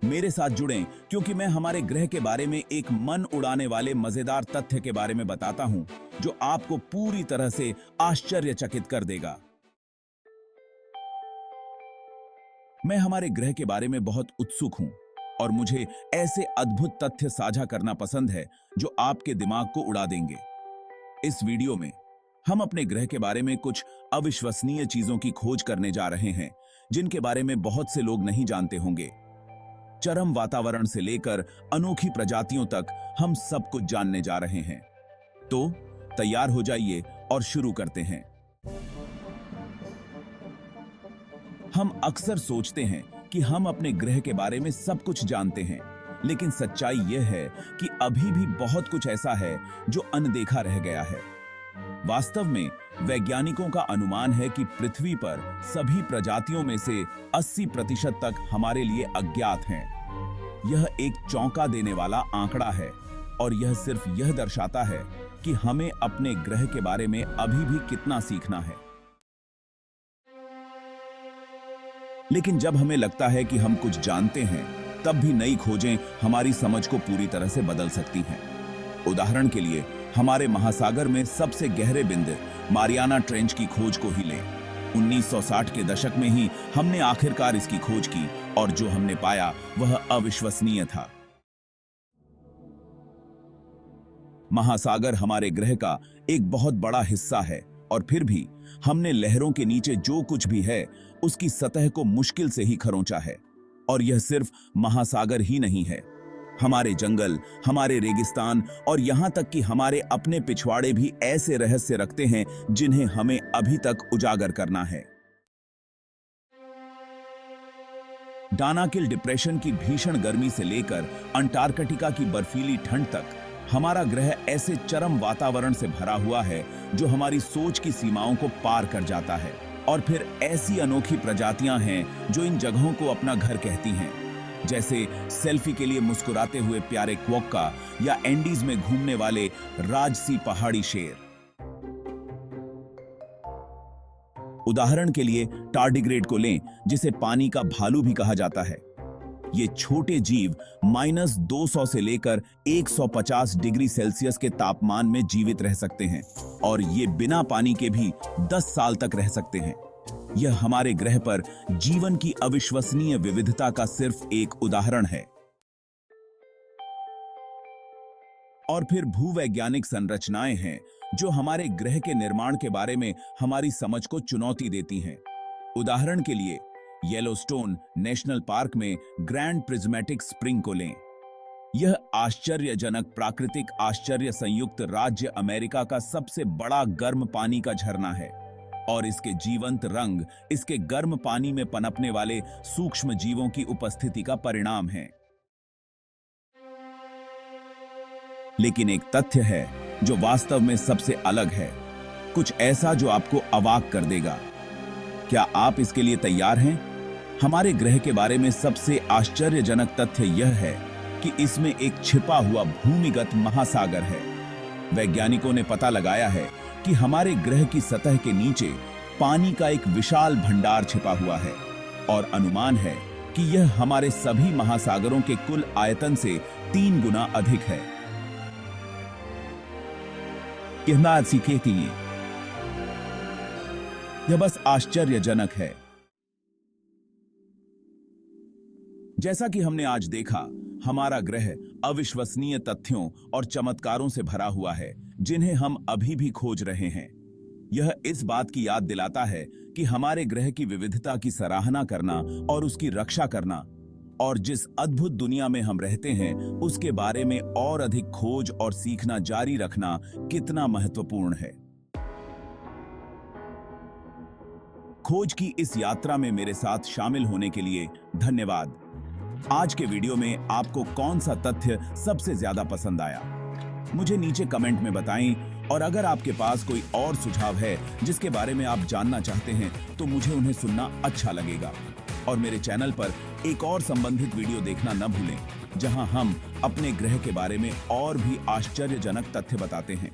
मेरे साथ जुड़ें क्योंकि मैं हमारे ग्रह के बारे में एक मन उड़ाने वाले मजेदार तथ्य के बारे में बताता हूं जो आपको पूरी तरह से आश्चर्यचकित कर देगा। मैं हमारे ग्रह के बारे में बहुत उत्सुक हूं और मुझे ऐसे अद्भुत तथ्य साझा करना पसंद है जो आपके दिमाग को उड़ा देंगे। इस वीडियो में हम अपने ग्रह के बारे में कुछ अविश्वसनीय चीजों की खोज करने जा रहे हैं जिनके बारे में बहुत से लोग नहीं जानते होंगे। चरम वातावरण से लेकर अनोखी प्रजातियों तक हम सब कुछ जानने जा रहे हैं। तो तैयार हो जाइए और शुरू करते हैं। हम अक्सर सोचते हैं कि हम अपने ग्रह के बारे में सब कुछ जानते हैं, लेकिन सच्चाई यह है कि अभी भी बहुत कुछ ऐसा है जो अनदेखा रह गया है। वास्तव में वैज्ञानिकों का अनुमान है कि पृथ्वी पर सभी प्रजातियों में से 80% तक हमारे लिए अज्ञात हैं। यह एक चौंका देने वाला आंकड़ा है और यह सिर्फ यह दर्शाता है कि हमें अपने ग्रह के बारे में अभी भी कितना सीखना है। लेकिन जब हमें लगता है कि हम कुछ जानते हैं, तब भी नई खोजें हमारी समझ को पूरी तरह से बदल सकती हैं। उदाहरण के लिए हमारे महासागर में सबसे गहरे बिंदु मारियाना ट्रेंच की खोज को ही लें। 1960 के दशक में ही हमने आखिरकार इसकी खोज की और जो हमने पाया वह अविश्वसनीय था। महासागर हमारे ग्रह का एक बहुत बड़ा हिस्सा है और फिर भी हमने लहरों के नीचे जो कुछ भी है उसकी सतह को मुश्किल से ही खरोंचा है। और यह सिर्फ महासागर ही नहीं है, हमारे जंगल, हमारे रेगिस्तान और यहां तक कि हमारे अपने पिछवाड़े भी ऐसे रहस्य रखते हैं जिन्हें हमें अभी तक उजागर करना है। डानाकिल डिप्रेशन की भीषण गर्मी से लेकर अंटार्कटिका की बर्फीली ठंड तक हमारा ग्रह ऐसे चरम वातावरण से भरा हुआ है जो हमारी सोच की सीमाओं को पार कर जाता है। और फिर ऐसी अनोखी प्रजातियां हैं जो इन जगहों को अपना घर कहती हैं, जैसे सेल्फी के लिए मुस्कुराते हुए प्यारे क्वोक्का या एंडीज में घूमने वाले राजसी पहाड़ी शेर। उदाहरण के लिए टार्डिग्रेड को लें, जिसे पानी का भालू भी कहा जाता है। ये छोटे जीव -200 से लेकर 150 डिग्री सेल्सियस के तापमान में जीवित रह सकते हैं और ये बिना पानी के भी 10 साल तक रह सकते हैं। यह हमारे ग्रह पर जीवन की अविश्वसनीय विविधता का सिर्फ एक उदाहरण है। और फिर भूवैज्ञानिक संरचनाएं हैं जो हमारे ग्रह के निर्माण के बारे में हमारी समझ को चुनौती देती हैं। उदाहरण के लिए येलोस्टोन नेशनल पार्क में ग्रैंड प्रिज्मेटिक स्प्रिंग को लें। यह आश्चर्यजनक प्राकृतिक आश्चर्य संयुक्त राज्य अमेरिका का सबसे बड़ा गर्म पानी का झरना है और इसके जीवंत रंग इसके गर्म पानी में पनपने वाले सूक्ष्म जीवों की उपस्थिति का परिणाम है। लेकिन एक तथ्य है जो वास्तव में सबसे अलग है, कुछ ऐसा जो आपको अवाक कर देगा। क्या आप इसके लिए तैयार हैं? हमारे ग्रह के बारे में सबसे आश्चर्यजनक तथ्य यह है कि इसमें एक छिपा हुआ भूमिगत महासागर है। वैज्ञानिकों ने पता लगाया है कि हमारे ग्रह की सतह के नीचे पानी का एक विशाल भंडार छिपा हुआ है और अनुमान है कि यह हमारे सभी महासागरों के कुल आयतन से 3 गुना अधिक है। यह बस आश्चर्यजनक है। जैसा कि हमने आज देखा, हमारा ग्रह अविश्वसनीय तथ्यों और चमत्कारों से भरा हुआ है जिन्हें हम अभी भी खोज रहे हैं। यह इस बात की याद दिलाता है कि हमारे ग्रह की विविधता की सराहना करना और उसकी रक्षा करना और जिस अद्भुत दुनिया में हम रहते हैं उसके बारे में और अधिक खोज और सीखना जारी रखना कितना महत्वपूर्ण है। खोज की इस यात्रा में मेरे साथ शामिल होने के लिए धन्यवाद। आज के वीडियो में आपको कौन सा तथ्य सबसे ज्यादा पसंद आया? मुझे नीचे कमेंट में बताएं और अगर आपके पास कोई और सुझाव है जिसके बारे में आप जानना चाहते हैं तो मुझे उन्हें सुनना अच्छा लगेगा। और मेरे चैनल पर एक और संबंधित वीडियो देखना न भूलें जहां हम अपने ग्रह के बारे में और भी आश्चर्यजनक तथ्य बताते हैं।